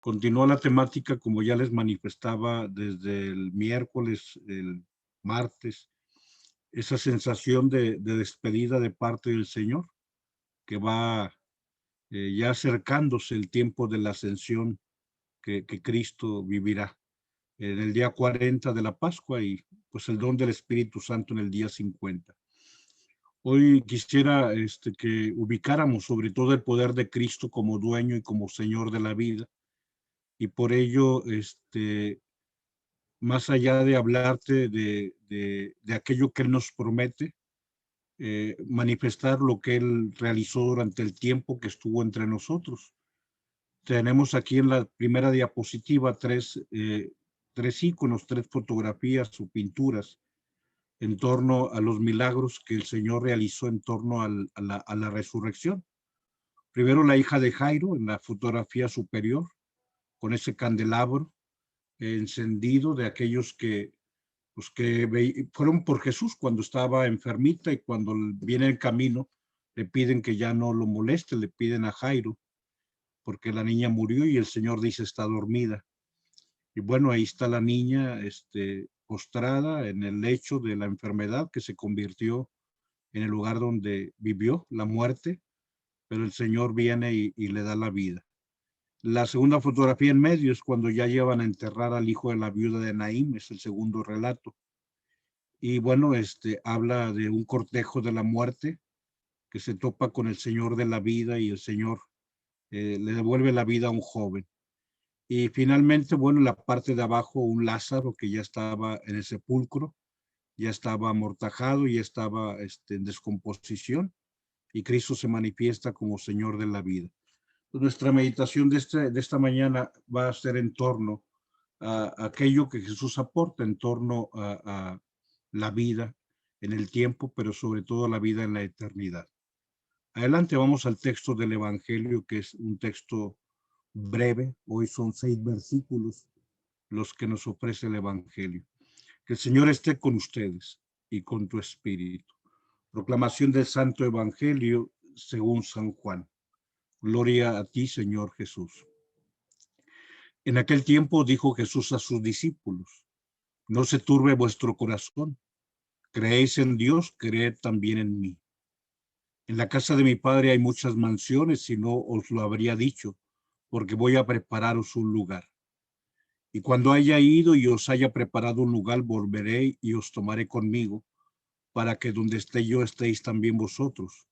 Continúa la temática, como ya les manifestaba desde el miércoles, el martes, esa sensación de despedida de parte del Señor, que va ya acercándose el tiempo de la ascensión que Cristo vivirá en el día 40 de la Pascua y pues el don del Espíritu Santo en el día 50. Hoy quisiera que ubicáramos sobre todo el poder de Cristo como dueño y como Señor de la vida, y por ello, más allá de hablarte de aquello que Él nos promete, manifestar lo que Él realizó durante el tiempo que estuvo entre nosotros. Tenemos aquí en la primera diapositiva tres íconos, tres fotografías o pinturas en torno a los milagros que el Señor realizó en torno a la resurrección. Primero la hija de Jairo en la fotografía superior, con ese candelabro encendido de aquellos pues fueron por Jesús cuando estaba enfermita, y cuando viene el camino le piden que ya no lo moleste, le piden a Jairo, porque la niña murió y el Señor dice está dormida. Y bueno, ahí está la niña postrada en el lecho de la enfermedad que se convirtió en el lugar donde vivió la muerte, pero el Señor viene y le da la vida. La segunda fotografía en medio es cuando ya llevan a enterrar al hijo de la viuda de Naín, es el segundo relato. Y bueno, habla de un cortejo de la muerte que se topa con el Señor de la vida, y el Señor le devuelve la vida a un joven. Y finalmente, bueno, en la parte de abajo, un Lázaro que ya estaba en el sepulcro, ya estaba amortajado, ya estaba en descomposición, y Cristo se manifiesta como Señor de la vida. Nuestra meditación de esta mañana va a ser en torno a aquello que Jesús aporta, en torno a la vida en el tiempo, pero sobre todo la vida en la eternidad. Adelante, vamos al texto del Evangelio, que es un texto breve. Hoy son 6 versículos los que nos ofrece el Evangelio. Que el Señor esté con ustedes y con tu espíritu. Proclamación del Santo Evangelio según San Juan. Gloria a ti, Señor Jesús. En aquel tiempo dijo Jesús a sus discípulos: no se turbe vuestro corazón. Creéis en Dios, creed también en mí. En la casa de mi Padre hay muchas mansiones, si no os lo habría dicho, porque voy a prepararos un lugar. Y cuando haya ido y os haya preparado un lugar, volveré y os tomaré conmigo, para que donde esté yo estéis también vosotros.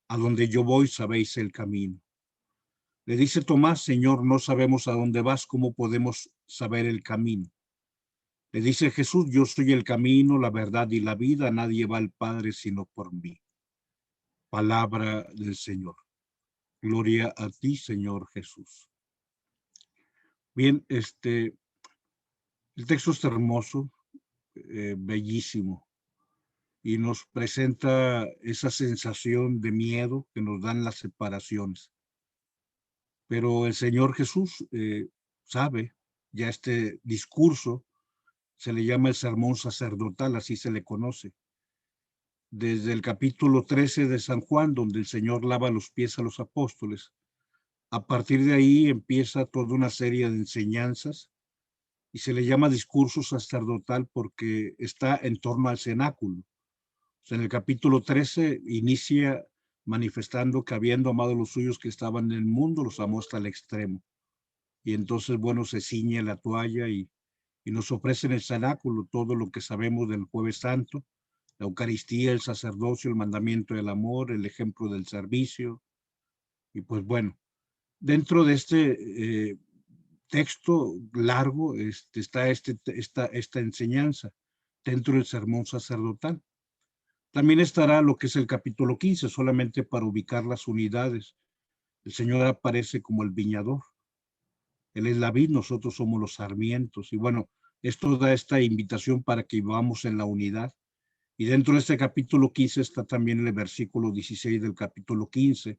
A donde yo voy sabéis el camino. Le dice Tomás: Señor, no sabemos a dónde vas, ¿cómo podemos saber el camino? Le dice Jesús: yo soy el camino, la verdad y la vida, nadie va al Padre sino por mí. Palabra del Señor. Gloria a ti, Señor Jesús. Bien, el texto es hermoso, bellísimo, y nos presenta esa sensación de miedo que nos dan las separaciones. Pero el Señor Jesús sabe, ya este discurso se le llama el sermón sacerdotal, así se le conoce. Desde el capítulo 13 de San Juan, donde el Señor lava los pies a los apóstoles, a partir de ahí empieza toda una serie de enseñanzas, y se le llama discurso sacerdotal porque está en torno al cenáculo. O sea, en el capítulo 13 inicia manifestando que habiendo amado a los suyos que estaban en el mundo, los amó hasta el extremo. Y entonces, bueno, se ciñe la toalla y nos ofrece en el cenáculo todo lo que sabemos del Jueves Santo: la Eucaristía, el sacerdocio, el mandamiento del amor, el ejemplo del servicio. Y pues bueno, dentro de texto largo está esta enseñanza dentro del sermón sacerdotal. También estará lo que es el capítulo 15, solamente para ubicar las unidades. El Señor aparece como el viñador. Él es la vid, nosotros somos los sarmientos. Y bueno, esto da esta invitación para que vivamos en la unidad. Y dentro de este capítulo 15 está también el versículo 16 del capítulo 15,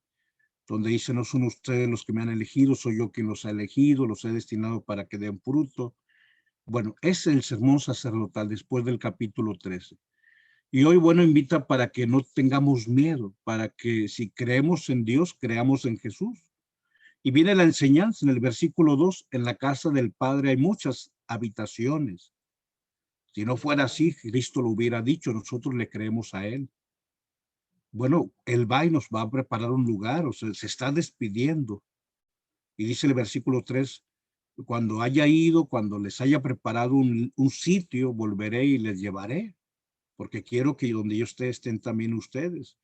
donde dice: no son ustedes los que me han elegido, soy yo quien los ha elegido, los he destinado para que den fruto. Bueno, es el sermón sacerdotal después del capítulo 13. Y hoy, bueno, invita para que no tengamos miedo, para que si creemos en Dios, creamos en Jesús. Y viene la enseñanza en el versículo 2, en la casa del Padre hay muchas habitaciones. Si no fuera así, Cristo lo hubiera dicho, nosotros le creemos a Él. Bueno, Él va y nos va a preparar un lugar, o sea, se está despidiendo. Y dice el versículo 3, cuando haya ido, cuando les haya preparado un sitio, volveré y les llevaré, porque quiero que donde yo esté estén también ustedes.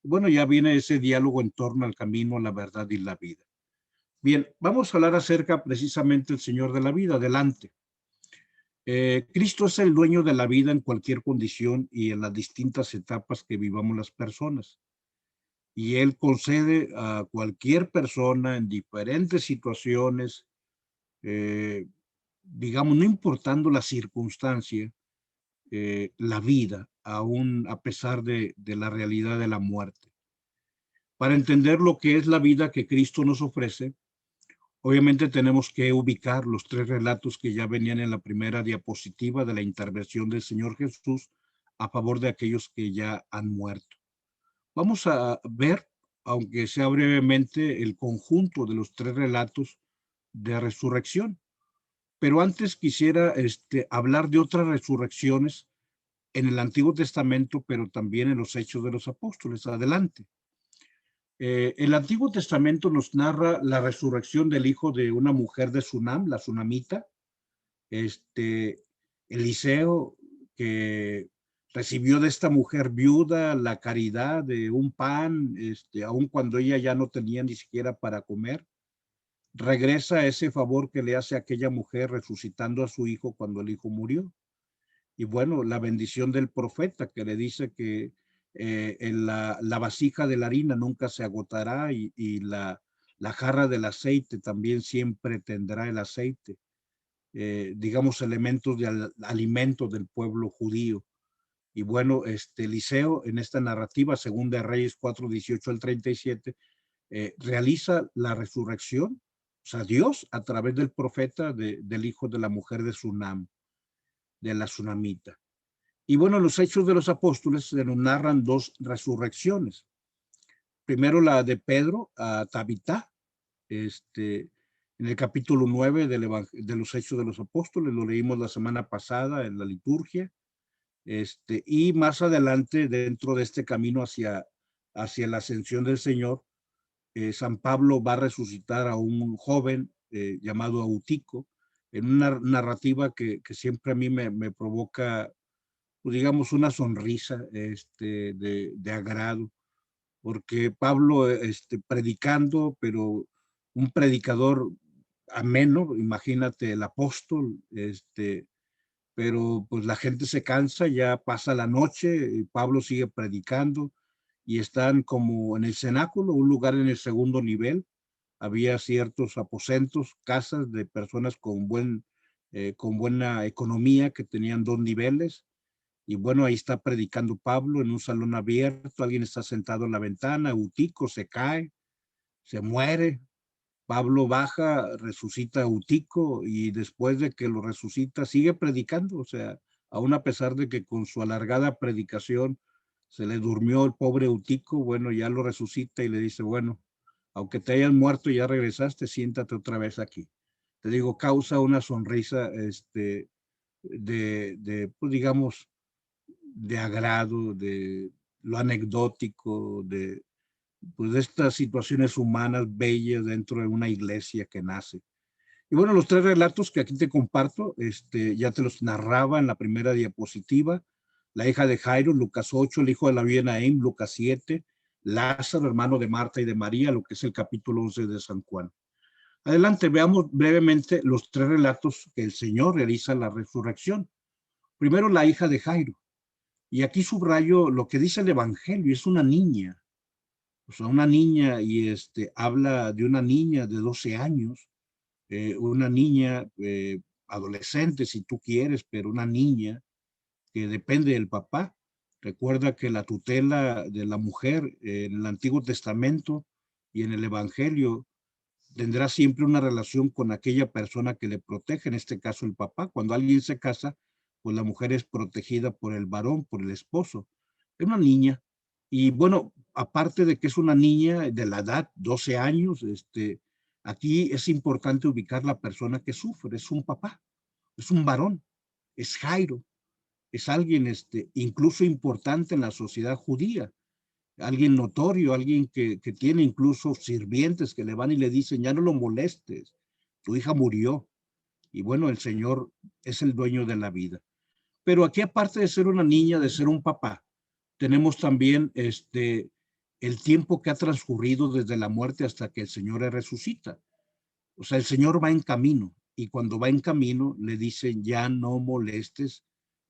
Bueno, ya viene ese diálogo en torno al camino, a la verdad y la vida. Bien, vamos a hablar acerca precisamente del Señor de la vida. Adelante. Cristo es el dueño de la vida en cualquier condición y en las distintas etapas que vivamos las personas. Y Él concede a cualquier persona en diferentes situaciones, digamos, no importando la circunstancia, la vida, aún a pesar de la realidad de la muerte. Para entender lo que es la vida que Cristo nos ofrece, obviamente tenemos que ubicar los tres relatos que ya venían en la primera diapositiva de la intervención del Señor Jesús a favor de aquellos que ya han muerto. Vamos a ver, aunque sea brevemente, el conjunto de los tres relatos de resurrección. Pero antes quisiera hablar de otras resurrecciones en el Antiguo Testamento, pero también en los Hechos de los Apóstoles. Adelante. El Antiguo Testamento nos narra la resurrección del hijo de una mujer de Sunam, la sunamita, Eliseo, que recibió de esta mujer viuda la caridad de un pan, aun cuando ella ya no tenía ni siquiera para comer, regresa ese favor que le hace a aquella mujer resucitando a su hijo cuando el hijo murió. Y bueno, la bendición del profeta que le dice que la vasija de la harina nunca se agotará y la jarra del aceite también siempre tendrá el aceite. Digamos, elementos de alimento del pueblo judío. Y bueno, Eliseo en esta narrativa, segunda de Reyes 4, 18 al 37, realiza la resurrección, o sea, Dios a través del profeta del hijo de la mujer de Sunam, de la Sunamita. Y bueno, los Hechos de los Apóstoles se nos narran dos resurrecciones. Primero la de Pedro a Tabitá, en el capítulo 9 de los Hechos de los Apóstoles, lo leímos la semana pasada en la liturgia, y más adelante, dentro de este camino hacia la ascensión del Señor, San Pablo va a resucitar a un joven llamado Eutico, en una narrativa que siempre a mí me provoca, pues, digamos, una sonrisa de agrado, porque Pablo, predicando, pero un predicador ameno, imagínate el apóstol, pero pues la gente se cansa, ya pasa la noche, y Pablo sigue predicando y están como en el cenáculo, un lugar en el segundo nivel. Había ciertos aposentos, casas de personas con buena economía que tenían dos niveles. Y bueno, ahí está predicando Pablo en un salón abierto, alguien está sentado en la ventana, Eutico se cae, se muere, Pablo baja, resucita a Eutico y después de que lo resucita sigue predicando, o sea, aún a pesar de que con su alargada predicación se le durmió el pobre Eutico, bueno, ya lo resucita y le dice, bueno, aunque te hayas muerto y ya regresaste, siéntate otra vez aquí. Te digo, causa una sonrisa, pues digamos, de agrado, de lo anecdótico, pues de estas situaciones humanas bellas dentro de una iglesia que nace. Y bueno, los tres relatos que aquí te comparto, ya te los narraba en la primera diapositiva. La hija de Jairo, Lucas 8, el hijo de la viuda Naín, Lucas 7, Lázaro, hermano de Marta y de María, lo que es el capítulo 11 de San Juan. Adelante, veamos brevemente los tres relatos que el Señor realiza en la resurrección. Primero, la hija de Jairo. Y aquí subrayo lo que dice el Evangelio, es una niña, o sea, una niña, y habla de una niña de 12 años, una niña adolescente, si tú quieres, pero una niña que depende del papá. Recuerda que la tutela de la mujer en el Antiguo Testamento y en el Evangelio tendrá siempre una relación con aquella persona que le protege, en este caso el papá. Cuando alguien se casa, pues la mujer es protegida por el varón, por el esposo. Es una niña. Y bueno, aparte de que es una niña de la edad, 12 años, Aquí es importante ubicar la persona que sufre. Es un papá, es un varón, es Jairo, es alguien incluso importante en la sociedad judía, alguien notorio, alguien que tiene incluso sirvientes que le van y le dicen, ya no lo molestes, tu hija murió. Y bueno, el Señor es el dueño de la vida. Pero aquí, aparte de ser una niña, de ser un papá, tenemos también el tiempo que ha transcurrido desde la muerte hasta que el Señor resucita. O sea, el Señor va en camino, y cuando va en camino le dicen, ya no molestes.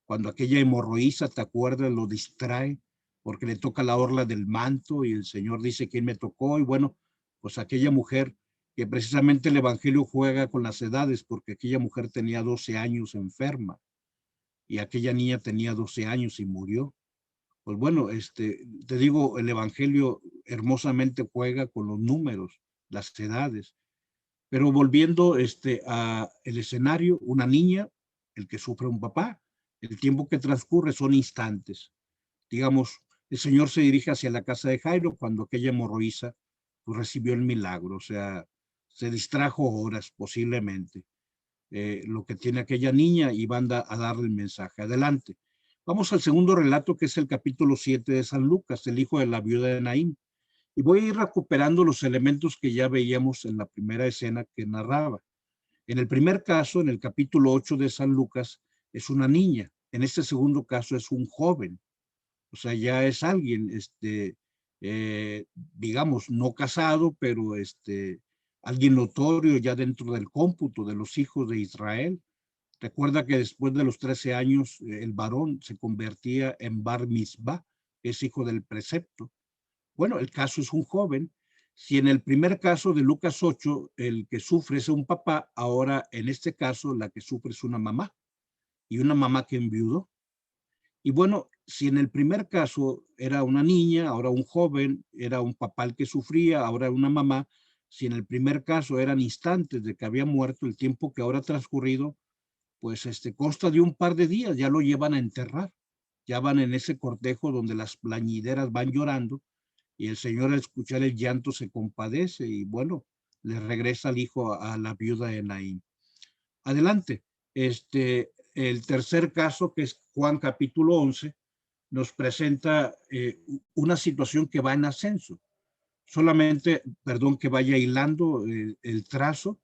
Cuando aquella hemorroísa, ¿te acuerdas? Lo distrae porque le toca la orla del manto y el Señor dice, ¿quién me tocó? Y bueno, pues aquella mujer, que precisamente el Evangelio juega con las edades, porque aquella mujer tenía 12 años enferma y aquella niña tenía 12 años y murió. Pues bueno, te digo, el Evangelio hermosamente juega con los números, las edades. Pero volviendo a el escenario, una niña, el que sufre un papá, el tiempo que transcurre son instantes. Digamos, el Señor se dirige hacia la casa de Jairo cuando aquella hemorroísa pues, recibió el milagro, o sea, se distrajo horas posiblemente, lo que tiene aquella niña, y van a darle el mensaje. Adelante. Vamos al segundo relato, que es el capítulo 7 de San Lucas, el hijo de la viuda de Naín. Y voy a ir recuperando los elementos que ya veíamos en la primera escena que narraba. En el primer caso, en el capítulo 8 de San Lucas, es una niña. En este segundo caso es un joven. O sea, ya es alguien, digamos, no casado, pero alguien notorio ya dentro del cómputo de los hijos de Israel. Recuerda que después de los 13 años, el varón se convertía en Bar Mitzvah, que es hijo del precepto. Bueno, el caso es un joven. Si en el primer caso de Lucas 8, el que sufre es un papá, ahora en este caso la que sufre es una mamá, y una mamá que enviudó. Y bueno, si en el primer caso era una niña, ahora un joven, era un papá el que sufría, ahora una mamá. Si en el primer caso eran instantes de que había muerto, el tiempo que ahora ha transcurrido, pues consta de un par de días, ya lo llevan a enterrar, ya van en ese cortejo donde las plañideras van llorando, y el Señor, al escuchar el llanto, se compadece y bueno, le regresa al hijo a la viuda de Naín. Adelante. El tercer caso, que es Juan capítulo 11, nos presenta una situación que va en ascenso. Solamente, perdón, que vaya hilando el trazo,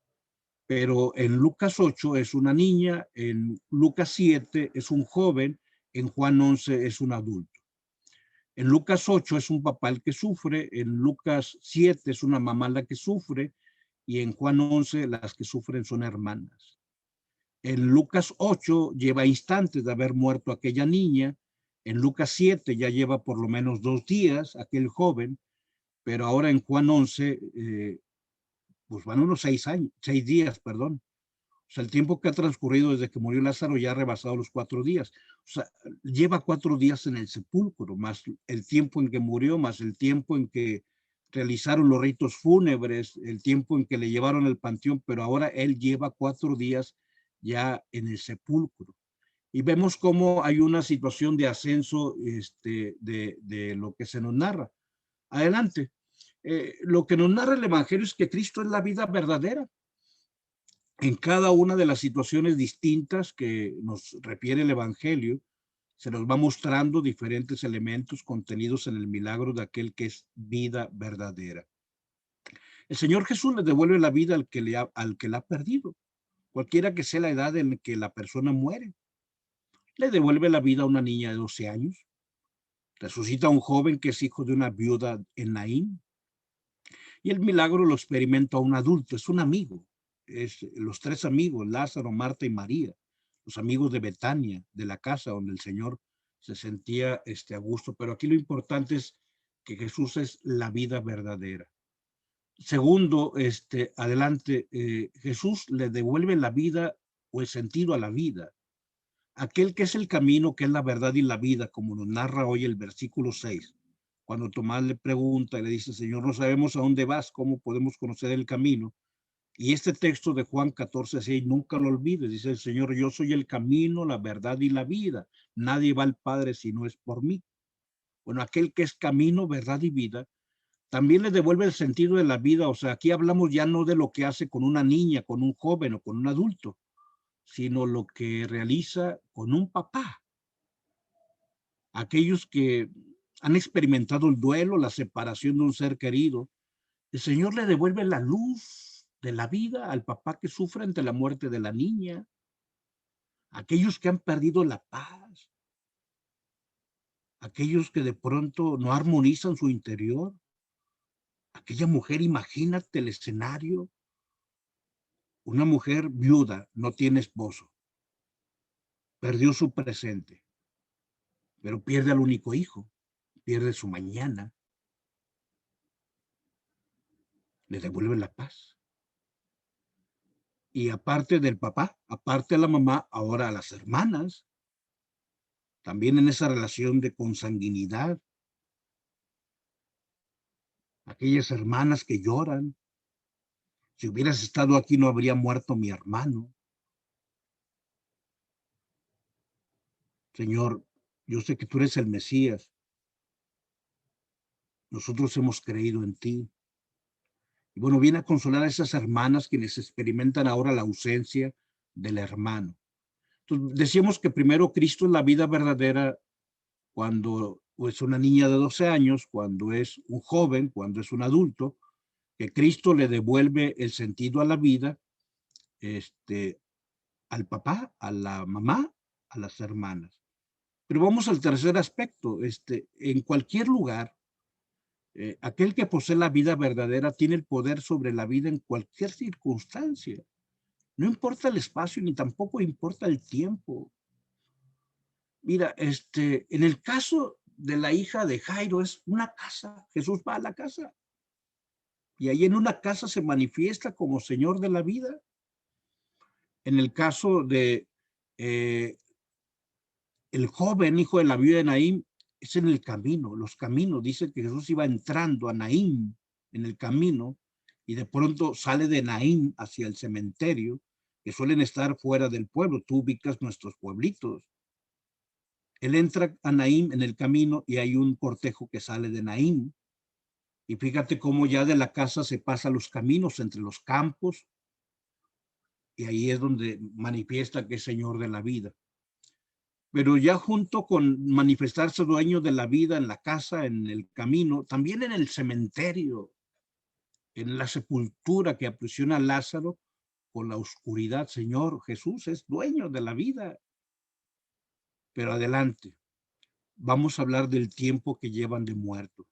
pero en Lucas 8 es una niña, en Lucas 7 es un joven, en Juan 11 es un adulto. En Lucas 8 es un papá el que sufre, en Lucas 7 es una mamá la que sufre, y en Juan 11 las que sufren son hermanas. En Lucas 8 lleva instantes de haber muerto aquella niña, en Lucas 7 ya lleva por lo menos 2 días aquel joven, pero ahora en Juan 11 pues van unos 6 días, perdón. O sea, el tiempo que ha transcurrido desde que murió Lázaro ya ha rebasado los 4 días. O sea, lleva 4 días en el sepulcro, más el tiempo en que murió, más el tiempo en que realizaron los ritos fúnebres, el tiempo en que le llevaron al panteón, pero ahora él lleva 4 días ya en el sepulcro. Y vemos cómo hay una situación de ascenso de lo que se nos narra. Adelante. Lo que nos narra el Evangelio es que Cristo es la vida verdadera. En cada una de las situaciones distintas que nos refiere el Evangelio, se nos va mostrando diferentes elementos contenidos en el milagro de aquel que es vida verdadera. El Señor Jesús le devuelve la vida al que la ha perdido, cualquiera que sea la edad en que la persona muere. Le devuelve la vida a una niña de 12 años, resucita a un joven que es hijo de una viuda en Naín, y el milagro lo experimenta un adulto, es un amigo, es los 3 amigos, Lázaro, Marta y María, los amigos de Betania, de la casa donde el Señor se sentía a gusto. Pero aquí lo importante es que Jesús es la vida verdadera. Segundo, adelante, Jesús le devuelve la vida o el sentido a la vida. Aquel que es el camino, que es la verdad y la vida, como nos narra hoy el versículo 6. Cuando Tomás le pregunta y le dice, Señor, no sabemos a dónde vas, ¿cómo podemos conocer el camino? Y este texto de Juan 14:6, nunca lo olvides, dice el Señor, yo soy el camino, la verdad y la vida. Nadie va al Padre si no es por mí. Bueno, aquel que es camino, verdad y vida, también le devuelve el sentido de la vida. O sea, aquí hablamos ya no de lo que hace con una niña, con un joven o con un adulto, sino lo que realiza con un papá. Aquellos que han experimentado el duelo, la separación de un ser querido, el Señor le devuelve la luz de la vida al papá que sufre ante la muerte de la niña. Aquellos que han perdido la paz, aquellos que de pronto no armonizan su interior, aquella mujer, imagínate el escenario, una mujer viuda, no tiene esposo, perdió su presente, pero pierde al único hijo, pierde su mañana, le devuelve la paz. Y aparte del papá, aparte de la mamá, ahora a las hermanas, también en esa relación de consanguinidad, aquellas hermanas que lloran, si hubieras estado aquí no habría muerto mi hermano. Señor, yo sé que tú eres el Mesías, nosotros hemos creído en ti. Y bueno, viene a consolar a esas hermanas quienes experimentan ahora la ausencia del hermano. Entonces, decíamos que primero Cristo es la vida verdadera cuando es una niña de 12 años, cuando es un joven, cuando es un adulto, que Cristo le devuelve el sentido a la vida, al papá, a la mamá, a las hermanas. Pero vamos al tercer aspecto. En cualquier lugar, aquel que posee la vida verdadera tiene el poder sobre la vida en cualquier circunstancia. No importa el espacio ni tampoco importa el tiempo. Mira, en el caso de la hija de Jairo es una casa. Jesús va a la casa y ahí en una casa se manifiesta como Señor de la vida. En el caso de eh, el joven hijo de la viuda de Naín, es en el camino, los caminos. Dice que Jesús iba entrando a Naín en el camino y de pronto sale de Naín hacia el cementerio, que suelen estar fuera del pueblo. Tú ubicas nuestros pueblitos. Él entra a Naín en el camino y hay un cortejo que sale de Naín. Y fíjate cómo ya de la casa se pasa los caminos entre los campos y ahí es donde manifiesta que es Señor de la vida. Pero ya junto con manifestarse dueño de la vida en la casa, en el camino, también en el cementerio, en la sepultura que aprisiona a Lázaro con la oscuridad, Señor Jesús es dueño de la vida. Pero adelante, vamos a hablar del tiempo que llevan de muerto.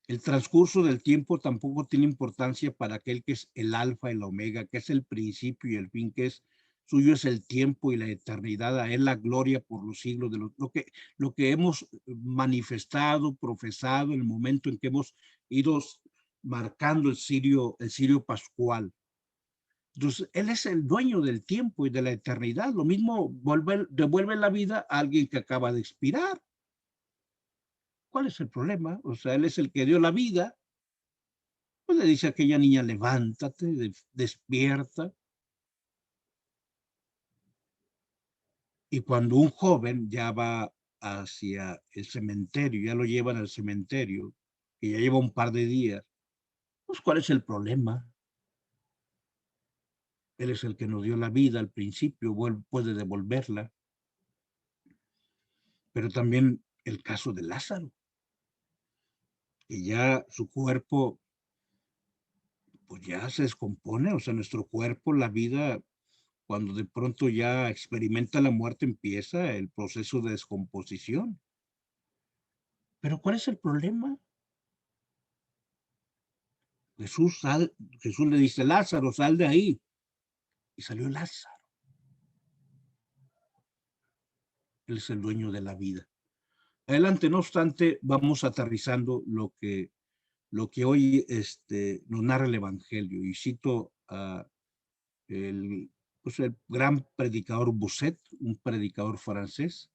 El transcurso del tiempo tampoco tiene importancia para aquel que es el alfa y la omega, que es el principio y el fin, que es suyo es el tiempo y la eternidad, a él la gloria por los siglos de lo que hemos manifestado, profesado en el momento en que hemos ido marcando el cirio pascual. Entonces, él es el dueño del tiempo y de la eternidad. Lo mismo devuelve la vida a alguien que acaba de expirar. ¿Cuál es el problema? O sea, él es el que dio la vida. Pues le dice a aquella niña, levántate, despierta. Y cuando un joven ya va hacia el cementerio, ya lo llevan al cementerio, y ya lleva un par de días, pues ¿cuál es el problema? Él es el que nos dio la vida al principio, puede devolverla. Pero también el caso de Lázaro, que ya su cuerpo, pues ya se descompone, o sea, nuestro cuerpo, la vida, cuando de pronto ya experimenta la muerte, empieza el proceso de descomposición. Pero ¿cuál es el problema? Jesús le dice, Lázaro, sal de ahí. Y salió Lázaro. Él es el dueño de la vida. Adelante, no obstante, vamos aterrizando lo que hoy nos narra el Evangelio. Y cito a el gran predicador Bossuet, un predicador francés,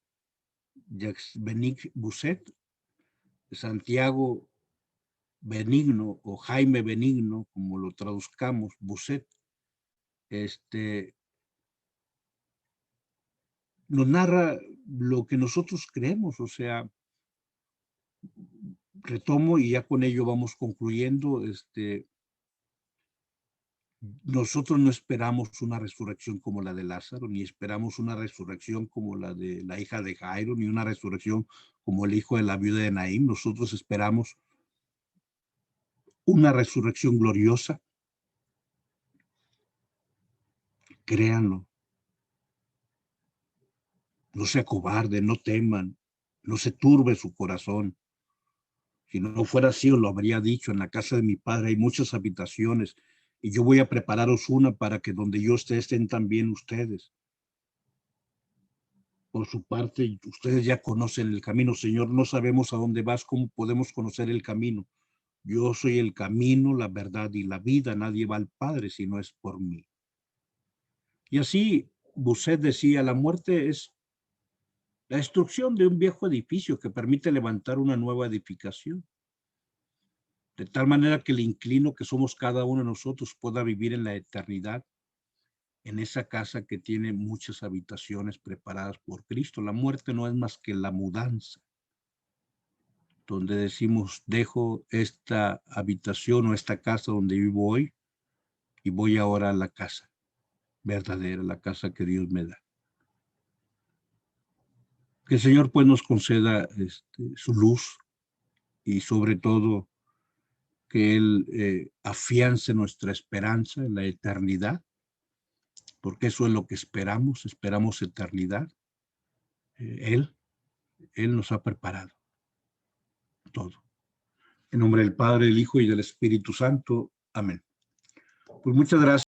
Jacques-Benigne Bossuet, Santiago Benigno o Jaime Benigno, como lo traduzcamos, Bossuet, nos narra lo que nosotros creemos, o sea, retomo y ya con ello vamos concluyendo. Nosotros no esperamos una resurrección como la de Lázaro, ni esperamos una resurrección como la de la hija de Jairo, ni una resurrección como el hijo de la viuda de Naín. Nosotros esperamos una resurrección gloriosa. Créanlo. No se acobarden, no teman, no se turbe su corazón. Si no fuera así, os lo habría dicho, en la casa de mi padre hay muchas habitaciones y yo voy a prepararos una para que donde yo esté estén también ustedes. Por su parte, ustedes ya conocen el camino, Señor, no sabemos a dónde vas, cómo podemos conocer el camino. Yo soy el camino, la verdad y la vida, nadie va al Padre si no es por mí. Y así, Busset decía, la muerte es la destrucción de un viejo edificio que permite levantar una nueva edificación. De tal manera que el inclino que somos cada uno de nosotros pueda vivir en la eternidad, en esa casa que tiene muchas habitaciones preparadas por Cristo. La muerte no es más que la mudanza, donde decimos, dejo esta habitación o esta casa donde vivo hoy y voy ahora a la casa verdadera, la casa que Dios me da. Que el Señor pues nos conceda su luz y sobre todo que Él afiance nuestra esperanza en la eternidad, porque eso es lo que esperamos eternidad. Él nos ha preparado todo. En nombre del Padre, del Hijo y del Espíritu Santo. Amén. Pues muchas gracias.